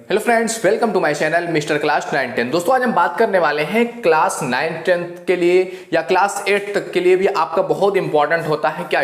Hello friends, welcome to my channel mister class 9 10। दोस्तों आज हम बात करने वाले हैं क्लास 9 10 के लिए या क्लास 8 तक के लिए भी आपका बहुत इंपॉर्टेंट होता है क्या,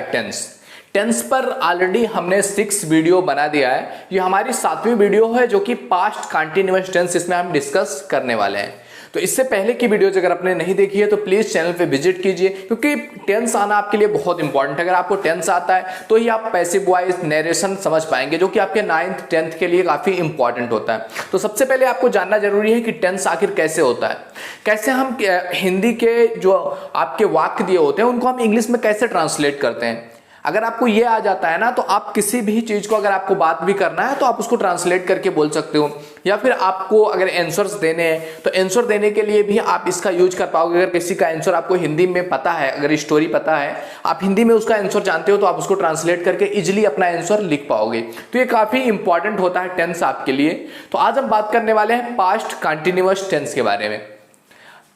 टेंस पर ऑलरेडी हमने 6 वीडियो बना दिया है। ये हमारी 7वीं वीडियो है जो कि पास्ट कंटिन्यूअस टेंस इसमें हम डिस्कस करने वाले हैं। तो इससे पहले की वीडियोज अगर आपने नहीं देखी है तो प्लीज चैनल पे विजिट कीजिए, क्योंकि टेंस आना आपके लिए बहुत इंपॉर्टेंट है। अगर आपको टेंस आता है तो ही आप पैसिव वॉइस नरेशन समझ पाएंगे, जो कि आपके 9th 10th के लिए काफी इंपॉर्टेंट होता है। तो सबसे पहले आपको जानना जरूरी है कि टेंस आखिर कैसे होता है, कैसे हम हिंदी के जो आपके वाक्य दिए होते हैं उनको हम इंग्लिश में कैसे ट्रांसलेट करते हैं। अगर आपको ये आ जाता है ना तो आप किसी भी चीज को अगर आपको बात भी करना है तो आप उसको ट्रांसलेट करके बोल सकते हो, या फिर आपको अगर आंसर्स देने हैं तो आंसर देने के लिए भी आप इसका यूज कर पाओगे। अगर किसी का आंसर आपको हिंदी में पता है, अगर स्टोरी पता है, आप हिंदी में उसका आंसर जानते हो तो आप उसको ट्रांसलेट करके इजिली अपना आंसर लिख पाओगे। तो ये काफी इंपॉर्टेंट होता है टेंस आपके लिए। तो आज हम बात करने वाले हैं पास्ट कंटिन्यूअस टेंस के बारे में।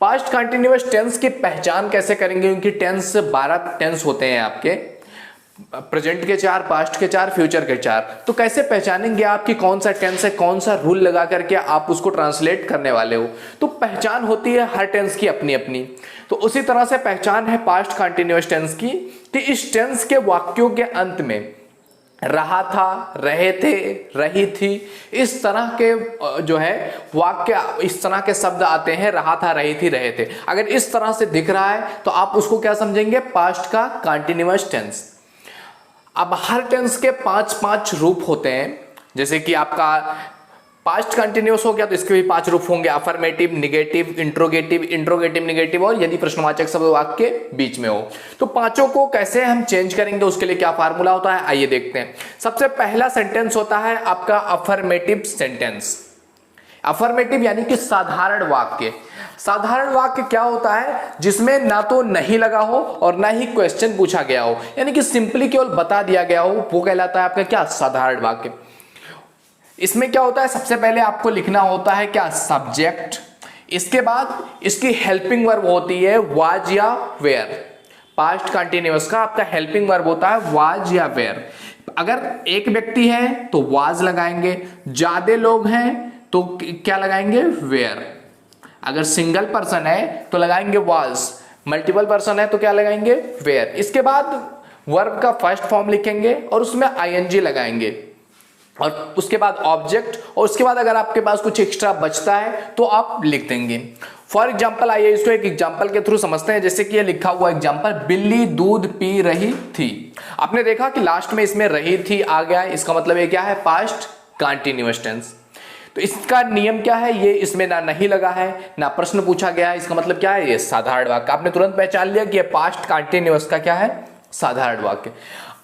पास्ट कंटिन्यूअस टेंस की पहचान कैसे करेंगे, क्योंकि टेंस 12 टेंस होते हैं आपके, प्रेजेंट के 4, पास्ट के 4, फ्यूचर के 4। तो कैसे पहचानेंगे आप कि कौन सा टेंस है, कौन सा रूल लगा करके आप उसको ट्रांसलेट करने वाले हो। तो पहचान होती है हर टेंस की अपनी अपनी। तो उसी तरह से पहचान है पास्ट कंटिन्यूअस टेंस की कि इस टेंस के वाक्यों के अंत में रहा था, रहे थे, रही थी, इस तरह के जो है वाक्य, इस तरह के शब्द आते हैं। रहा था, रही थी, रहे थे। अगर इस तरह से दिख रहा है तो आप उसको क्या समझेंगे, पास्ट का कंटिन्यूअस टेंस। अब हर टेंस के 5 रूप होते हैं। जैसे कि आपका पास्ट कंटिन्यूअस हो गया तो इसके भी 5 रूप होंगे, अफर्मेटिव, निगेटिव, इंट्रोगेटिव निगेटिव, और यदि प्रश्नवाचक शब्द वाक्य के बीच में हो। तो पांचों को कैसे हम चेंज करेंगे, उसके लिए क्या फार्मूला होता है, आइए देखते हैं। सबसे पहला सेंटेंस होता है आपका अफर्मेटिव सेंटेंस। अफर्मेटिव यानी कि साधारण वाक्य। साधारण वाक्य क्या होता है, जिसमें ना तो नहीं लगा हो और ना ही क्वेश्चन पूछा गया हो, यानी कि सिंपली केवल बता दिया गया हो, वो कहलाता है आपका क्या, साधारण वाक्य। इसमें क्या होता है, सबसे पहले आपको लिखना होता है क्या, सब्जेक्ट। इसके बाद इसकी हेल्पिंग वर्ब होती है वाज या वेयर। पास्ट कंटिन्यूअस का आपका हेल्पिंग वर्ब होता है वाज या वेयर। अगर एक व्यक्ति है तो वाज लगाएंगे, ज्यादा लोग हैं तो क्या लगाएंगे, वेयर। अगर सिंगल पर्सन है तो लगाएंगे वाज, मल्टीपल पर्सन है तो क्या लगाएंगे, वेयर। इसके बाद वर्ब का फर्स्ट फॉर्म लिखेंगे और उसमें आईएनजी लगाएंगे, और उसके बाद ऑब्जेक्ट, और उसके बाद अगर आपके पास कुछ एक्स्ट्रा बचता है तो आप लिख देंगे। फॉर एग्जाम्पल आइए इसको एक एग्जाम्पल के थ्रू समझते हैं। जैसे कि ये लिखा हुआ एग्जाम्पल, बिल्ली दूध पी रही थी। आपने देखा कि लास्ट में इसमें रही थी आ गया, इसका मतलब ये क्या है, पास्ट कंटिन्यूअस टेंस। तो इसका नियम क्या है, ये इसमें ना नहीं लगा है ना प्रश्न पूछा गया है, इसका मतलब क्या है, ये साधारण वाक्य। आपने तुरंत पहचान लिया कि ये पास्ट कंटिन्यूअस का क्या है, साधारण वाक्य।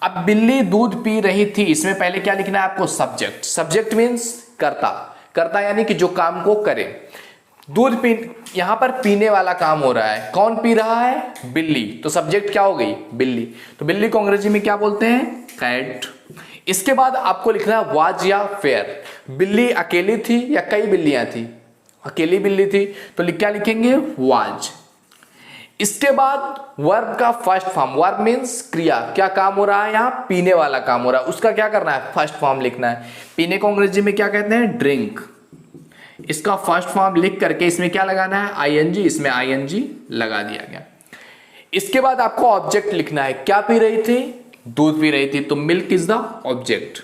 अब बिल्ली दूध पी रही थी, इसमें पहले क्या लिखना है आपको, सब्जेक्ट। सब्जेक्ट मींस कर्ता, कर्ता यानी कि जो काम को करे। दूध पी, यहां पर पीने वाला काम हो रहा है, कौन पी रहा है, बिल्ली। तो सब्जेक्ट क्या हो गई, बिल्ली। तो बिल्ली को अंग्रेजी में क्या बोलते हैं, कैट। इसके बाद आपको लिखना है वाज या वेयर। बिल्ली अकेली थी या कई बिल्लियां थी, अकेली बिल्ली थी, तो क्या लिखेंगे, वाज। इसके बाद वर्ब का फर्स्ट फॉर्म, वर्ब मींस क्रिया, क्या काम हो रहा है, यहां पीने वाला काम हो रहा है, उसका क्या करना है, फर्स्ट फॉर्म लिखना है। पीने को अंग्रेजी में क्या कहते हैं, ड्रिंक। इसका फर्स्ट फॉर्म लिख करके इसमें क्या लगाना है, आईएनजी, इसमें आईएनजी लगा दिया गया। इसके बाद आपको ऑब्जेक्ट लिखना है, क्या पी रही थी, दूध पी रही थी, तो मिल्क इज द ऑब्जेक्ट।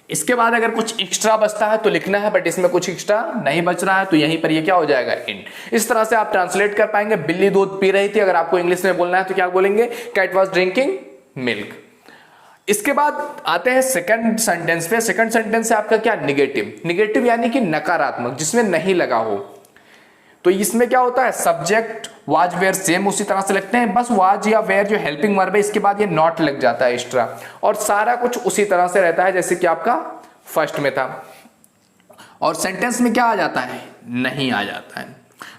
इसके बाद अगर कुछ एक्स्ट्रा बचता है तो लिखना है, बट इसमें कुछ एक्स्ट्रा नहीं बच रहा है तो यहीं पर ये क्या हो जाएगा, इंड। इस तरह से आप ट्रांसलेट कर पाएंगे, बिल्ली दूध पी रही थी। अगर आपको इंग्लिश में बोलना है तो क्या बोलेंगे, कैट वाज ड्रिंकिंग मिल्क। इसके बाद आते हैं सेकंड सेंटेंस पे। सेकंड सेंटेंस है आपका क्या, निगेटिव। निगेटिव यानी कि नकारात्मक, जिसमें नहीं लगा हो। तो इसमें क्या होता है, सब्जेक्ट वाज वेयर सेम उसी तरह से लगते हैं, बस वाज या वेयर जो हेल्पिंग वर्ब है इसके बाद ये नॉट लग जाता है एक्स्ट्रा, और सारा कुछ उसी तरह से रहता है जैसे कि आपका फर्स्ट में था। और सेंटेंस में क्या आ जाता है, नहीं आ जाता है।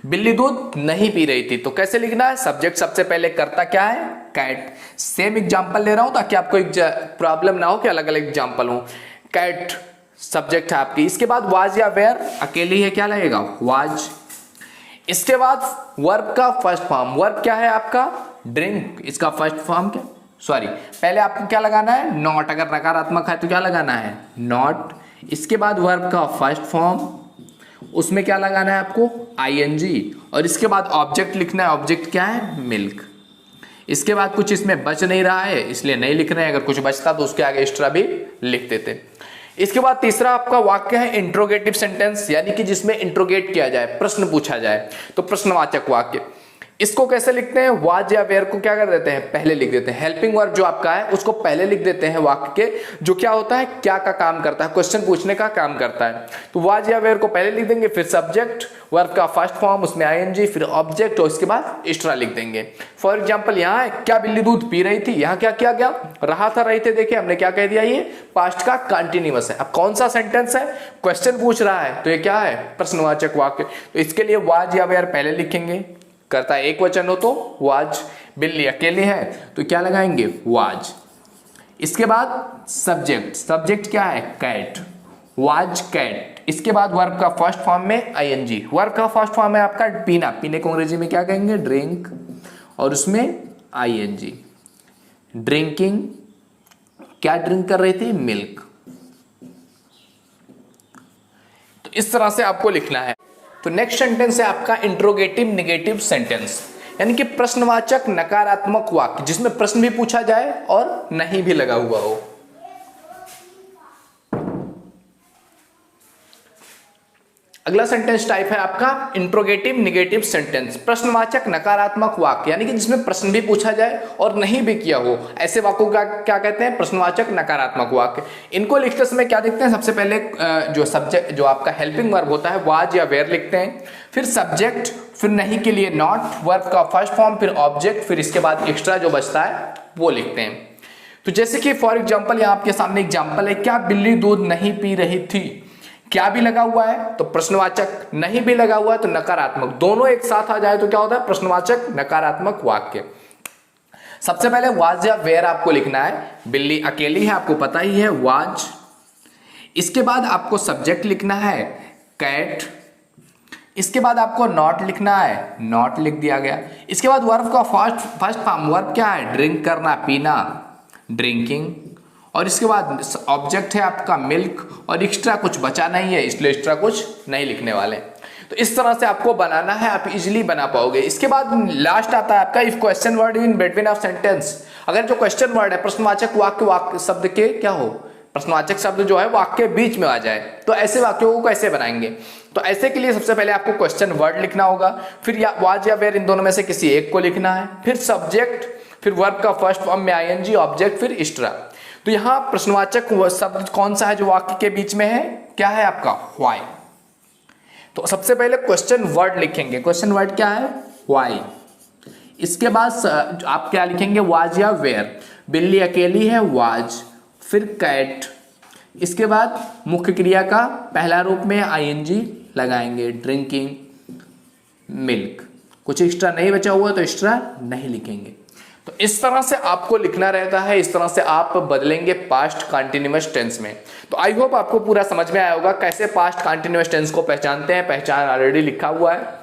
बिल्ली दूध नहीं पी रही थी, तो कैसे लिखना है, सब्जेक्ट सबसे पहले करता क्या है, कैट। सेम एग्जांपल ले रहा हूं ताकि आपको एक प्रॉब्लम ना हो कि अलग अलग एग्जांपल हो। कैट सब्जेक्ट है आपकी, इसके बाद वाज या वेयर, अकेली है, क्या लगेगा, वाज। इसके बाद वर्ब का फर्स्ट फॉर्म, वर्ब क्या है आपका, ड्रिंक। इसका फर्स्ट फॉर्म क्या, सॉरी, पहले आपको क्या लगाना है, नॉट। अगर नकारात्मक है तो क्या लगाना है, नॉट। इसके बाद वर्ब का फर्स्ट फॉर्म, उसमें क्या लगाना है आपको, आईएनजी, और इसके बाद ऑब्जेक्ट लिखना है। ऑब्जेक्ट क्या है, मिल्क। इसके बाद कुछ इसमें बच नहीं रहा है इसलिए नहीं लिख रहे हैं, अगर कुछ बचता तो उसके आगे एक्स्ट्रा भी लिख देते। इसके बाद तीसरा आपका वाक्य है इंट्रोगेटिव सेंटेंस, यानी कि जिसमें इंट्रोगेट किया जाए, प्रश्न पूछा जाए, तो प्रश्नवाचक वाक्य। इसको कैसे लिखते हैं, वाज या वेयर को क्या कर देते हैं, पहले लिख देते हैं। हेल्पिंग वर्ब जो आपका है उसको पहले लिख देते हैं वाक्य के, जो क्या होता है, क्या का काम करता है, क्वेश्चन पूछने का काम करता है। तो वाज या वेयर को पहले लिख देंगे, फिर सब्जेक्ट, वर्ब का फर्स्ट फॉर्म, उसमें आईएनजी, फिर ऑब्जेक्ट, और उसके बाद एक्स्ट्रा लिख देंगे। फॉर एग्जाम्पल यहाँ है, क्या बिल्ली दूध पी रही थी, यहाँ क्या किया गया, रहा था, रही थे, देखिए हमने क्या कह दिया, ये पास्ट का कंटिन्यूअस है। अब कौन सा सेंटेंस है, क्वेश्चन पूछ रहा है, तो ये क्या है, प्रश्नवाचक वाक्य। तो इसके लिए वाज या वेयर पहले लिखेंगे, करता है एक वचन हो तो वाज, बिल्ली अकेली है तो क्या लगाएंगे, वाज। इसके बाद सब्जेक्ट, सब्जेक्ट क्या है, कैट, वाज कैट। इसके बाद वर्ब का फर्स्ट फॉर्म में आईएनजी, वर्ब का फर्स्ट फॉर्म है आपका पीना, पीने को अंग्रेजी में क्या कहेंगे, ड्रिंक, और उसमें आईएनजी, ड्रिंकिंग, क्या ड्रिंक कर रही थी, मिल्क। तो इस तरह से आपको लिखना है। तो नेक्स्ट सेंटेंस है आपका इंट्रोगेटिव नेगेटिव सेंटेंस, यानी कि प्रश्नवाचक नकारात्मक वाक्य, जिसमें प्रश्न भी पूछा जाए और नहीं भी लगा हुआ हो। अगला सेंटेंस टाइप है आपका इंट्रोगेटिव नेगेटिव सेंटेंस, प्रश्नवाचक नकारात्मक वाक्य, यानी कि जिसमें प्रश्न भी पूछा जाए और नहीं भी किया हो, ऐसे वाक्यों का क्या कहते हैं, प्रश्नवाचक नकारात्मक वाक्य। इनको लिखते समय क्या देखते हैं, सबसे पहले जो सब्जेक्ट, जो आपका हेल्पिंग वर्ब होता है, वाज या वेयर लिखते हैं, फिर सब्जेक्ट, फिर नहीं के लिए नॉट, वर्ब का फर्स्ट फॉर्म, फिर ऑब्जेक्ट, फिर इसके बाद एक्स्ट्रा जो बचता है वो लिखते हैं। तो जैसे कि फॉर एग्जाम्पल यहाँ आपके सामने एग्जाम्पल है, क्या बिल्ली दूध नहीं पी रही थी, क्या भी लगा हुआ है तो प्रश्नवाचक, नहीं भी लगा हुआ है तो नकारात्मक, दोनों एक साथ आ जाए तो क्या होता है, प्रश्नवाचक नकारात्मक वाक्य। सबसे पहले वाज या वेयर आपको लिखना है, बिल्ली अकेली है आपको पता ही है, वाज। इसके बाद आपको सब्जेक्ट लिखना है, कैट। इसके बाद आपको नॉट लिखना है, नॉट लिख दिया गया। इसके बाद वर्ब का फर्स्ट फॉर्म, वर्ब क्या है, ड्रिंक करना, पीना, ड्रिंकिंग, और इसके बाद ऑब्जेक्ट है आपका मिल्क, और एक्स्ट्रा कुछ बचा नहीं है इसलिए एक्स्ट्रा कुछ नहीं लिखने वाले। तो इस तरह से आपको बनाना है, आप इजीली बना पाओगे। इसके बाद लास्ट आता है आपका if question word in between of sentence, अगर जो क्वेश्चन वर्ड है प्रश्नवाचक वाक्य शब्द के क्या हो, प्रश्नवाचक शब्द जो है वाक्य बीच में आ जाए, तो ऐसे वाक्यों को कैसे बनाएंगे। तो ऐसे के लिए सबसे पहले आपको क्वेश्चन वर्ड लिखना होगा, फिर या वाज या वेयर इन दोनों में से किसी एक को लिखना है, फिर सब्जेक्ट, फिर वर्ब का फर्स्ट फॉर्म में आईएनजी, ऑब्जेक्ट, फिर एक्स्ट्रा। तो यहां प्रश्नवाचक शब्द कौन सा है जो वाक्य के बीच में है, क्या है आपका, व्हाई। तो सबसे पहले क्वेश्चन वर्ड लिखेंगे, क्वेश्चन वर्ड क्या है, व्हाई। इसके बाद आप क्या लिखेंगे, वाज या वेयर, बिल्ली अकेली है, वाज, फिर कैट। इसके बाद मुख्य क्रिया का पहला रूप में आईएनजी लगाएंगे, ड्रिंकिंग, मिल्क। कुछ एक्स्ट्रा नहीं बचा हुआ तो एक्स्ट्रा नहीं लिखेंगे। तो इस तरह से आपको लिखना रहता है, इस तरह से आप बदलेंगे पास्ट कंटिन्यूअस टेंस में। तो आई होप आपको पूरा समझ में आया होगा कैसे पास्ट कंटिन्यूअस टेंस को पहचानते हैं। पहचान ऑलरेडी लिखा हुआ है,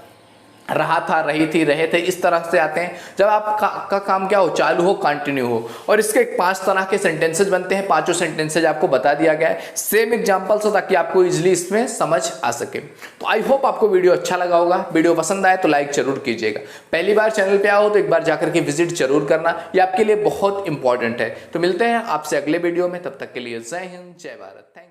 रहा था, रही थी, रहे थे, इस तरह से आते हैं जब आपका काम क्या हो, चालू हो, कंटिन्यू हो। और इसके 5 तरह के सेंटेंसेज बनते हैं, 5 सेंटेंसेज आपको बता दिया गया है सेम एग्जांपल्स हो, ताकि आपको इजीली इसमें समझ आ सके। तो आई होप आपको वीडियो अच्छा लगा होगा। वीडियो पसंद आए तो लाइक जरूर कीजिएगा। पहली बार चैनल पे आओ तो एक बार जाकर के विजिट जरूर करना, ये आपके लिए बहुत इंपॉर्टेंट है। तो मिलते हैं आपसे अगले वीडियो में, तब तक के लिए जय हिंद, जय भारत, थैंक यू।